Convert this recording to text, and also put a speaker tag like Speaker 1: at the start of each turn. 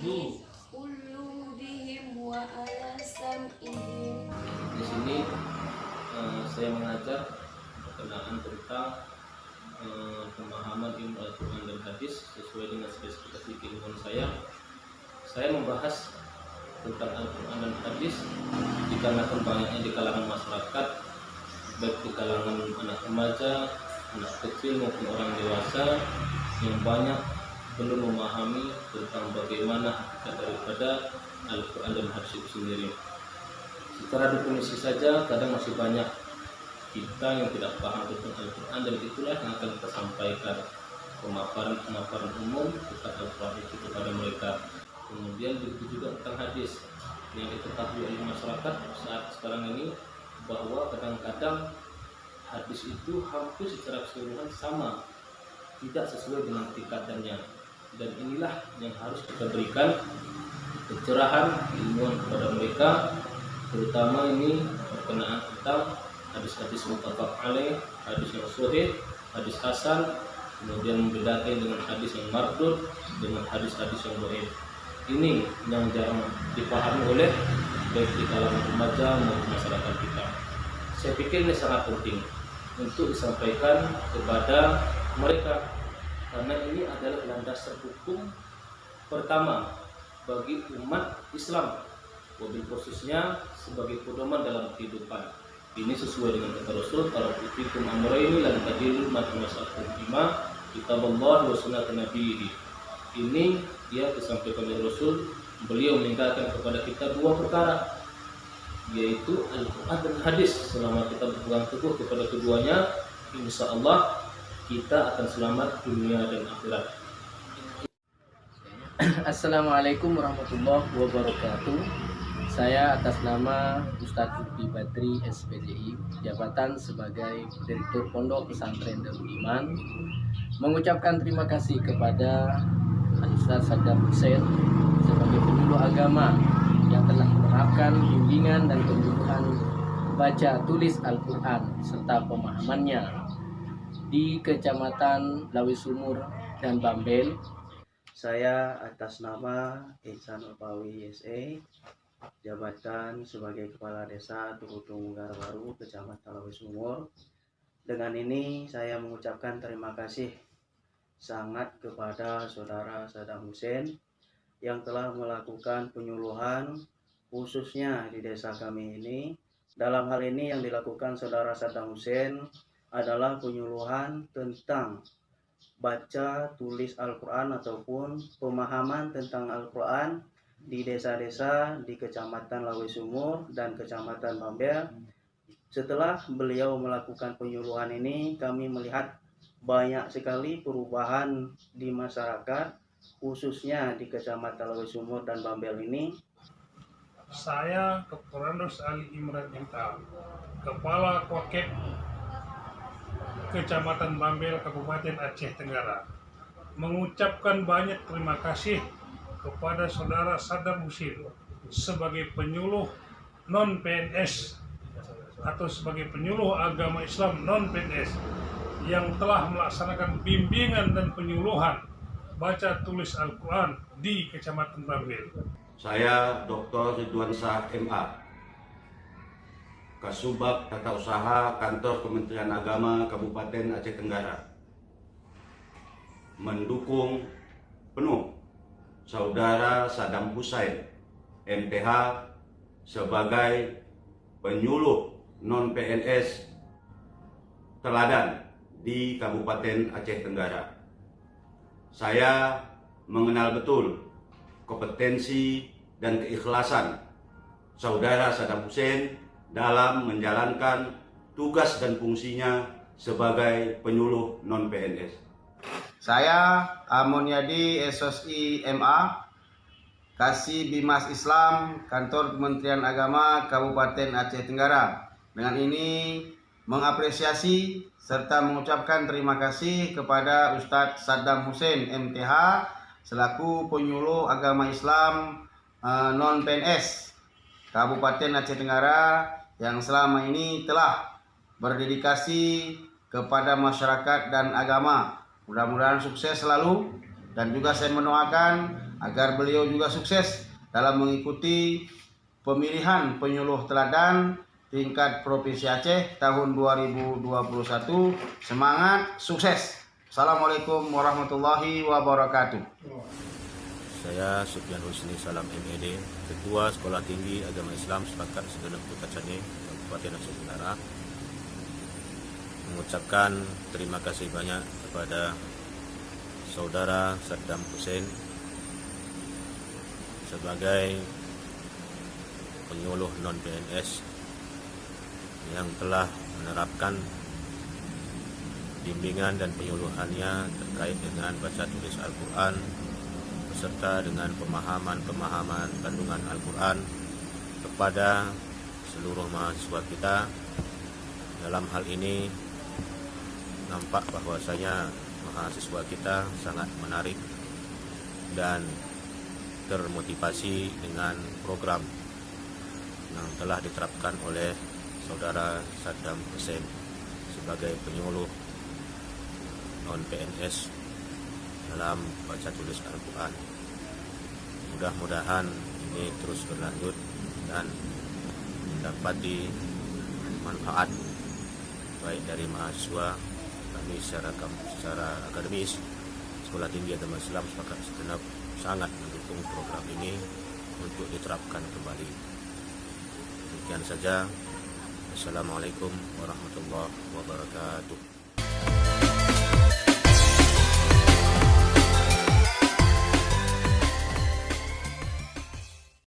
Speaker 1: قلوبهم وعلى سمعهم.
Speaker 2: Di sini saya mengajar berkenaan tentang pemahaman ilmu Al-Quran dan Hadis sesuai dengan spesifikasi keilmuan saya. Saya membahas tentang Al-Quran dan Hadis dikarenakan banyaknya di kalangan masyarakat, baik di kalangan anak remaja, anak kecil maupun orang dewasa yang banyak belum memahami tentang bagaimana hakikat daripada Al-Quran dan Hadis itu sendiri. Secara definisi saja kadang masih banyak kita yang tidak paham tentang Al-Quran, dan itulah yang akan kita sampaikan pemaparan umum tentang Al-Quran itu kepada mereka. Kemudian begitu juga tentang hadis yang diketahui oleh masyarakat saat sekarang ini, bahwa kadang-kadang hadis itu hampir secara keseluruhan sama, tidak sesuai dengan tingkatannya, dan inilah yang harus kita berikan pencerahan ilmuwan kepada mereka, terutama ini berkenaan tentang hadis-hadis muttafaq alaih, hadis yang sahih, hadis hasan, kemudian membedakan dengan hadis yang mardud dengan hadis-hadis yang dhaif. Ini yang jarang dipahami oleh baik di kalangan remaja maupun masyarakat kita. Saya pikir ini sangat penting untuk disampaikan kepada mereka, karena ini adalah landasan hukum pertama bagi umat Islam, wabil khususnya sebagai pedoman dalam kehidupan. Ini sesuai dengan kata Rasul, kalau fikum amrayni lan tadillu ma tamassaktum bima kitaballah wa sunnat nabiyhi. Ini dia disampaikan oleh Rasul, beliau meninggalkan kepada kita dua perkara, yaitu Al-Quran dan hadis. Selama kita berpegang teguh kepada keduanya, insya Allah kita akan selamat dunia dan akhirat.
Speaker 3: Assalamualaikum warahmatullahi wabarakatuh. Saya atas nama Ustadz Zulfi Badri SPDI, jabatan sebagai Direktur Pondok Pesantren Darul Iman, mengucapkan terima kasih kepada Ustadz Saddam Hussein sebagai penyuluh agama yang telah menerapkan bimbingan dan penyuluhan baca tulis Al-Quran serta pemahamannya di Kecamatan Lawi Sumur dan Bambel.
Speaker 4: Saya atas nama Ihsan Opawi SE, jabatan sebagai Kepala Desa Turutung Munggara Baru, Kecamatan Lawi Sumur. Dengan ini saya mengucapkan terima kasih sangat kepada Saudara Saddam Hussein yang telah melakukan penyuluhan khususnya di desa kami ini. Dalam hal ini yang dilakukan Saudara Saddam Hussein adalah penyuluhan tentang baca tulis Al-Quran ataupun pemahaman tentang Al-Quran di desa-desa di Kecamatan Lawi Sumur dan Kecamatan Bambel. Setelah beliau melakukan penyuluhan ini, kami melihat banyak sekali perubahan di masyarakat, khususnya di Kecamatan Lawi Sumur dan Bambel ini.
Speaker 5: Saya Dr. Randos Ali Imran MTA, Kepala Kokep Kecamatan Bambel, Kabupaten Aceh Tenggara, mengucapkan banyak terima kasih kepada Saudara Saddam Hussein sebagai penyuluh non-PNS atau sebagai penyuluh agama Islam non-PNS yang telah melaksanakan bimbingan dan penyuluhan baca tulis Al-Quran di Kecamatan Bambel.
Speaker 6: Saya Dr. Ridwan Shah MA, Kasubag Tata Usaha Kantor Kementerian Agama Kabupaten Aceh Tenggara, mendukung penuh Saudara Saddam Hussein MTH sebagai penyuluh non-PNS teladan di Kabupaten Aceh Tenggara. Saya mengenal betul kompetensi dan keikhlasan Saudara Saddam Hussein dalam menjalankan tugas dan fungsinya sebagai penyuluh non-PNS.
Speaker 7: Saya Amunyadi SOSI MA, Kasih Bimas Islam, Kantor Kementerian Agama Kabupaten Aceh Tenggara. Dengan ini mengapresiasi serta mengucapkan terima kasih kepada Ustadz Saddam Hussein MTH selaku penyuluh agama Islam non-PNS Kabupaten Aceh Tenggara yang selama ini telah berdedikasi kepada masyarakat dan agama. Mudah-mudahan sukses selalu, dan juga saya mendoakan agar beliau juga sukses dalam mengikuti pemilihan penyuluh teladan tingkat Provinsi Aceh tahun 2021. Semangat, sukses. Assalamualaikum warahmatullahi wabarakatuh.
Speaker 8: Saya Sufyan Husni Salam MED, Ketua Sekolah Tinggi Agama Islam Sepakat Segenap Kota Caneh, Kabupaten Aceh Tenggara, mengucapkan terima kasih banyak kepada Saudara Saddam Hussein sebagai penyuluh non-PNS yang telah menerapkan bimbingan dan penyuluhannya terkait dengan baca tulis Al-Quran beserta dengan pemahaman kandungan Al-Quran kepada seluruh mahasiswa kita. Dalam hal ini nampak bahwasanya mahasiswa kita sangat menarik dan termotivasi dengan program yang telah diterapkan oleh Saudara Saddam Hussein sebagai penyuluh non-PNS dalam baca tulis Al-Quran. Mudah-mudahan ini terus berlanjut dan mendapati manfaat baik dari mahasiswa kami secara akademis. Sekolah Tinggi Agama Islam Sepakat Segenap sangat mendukung program ini untuk diterapkan kembali. Demikian saja. Assalamualaikum warahmatullahi wabarakatuh.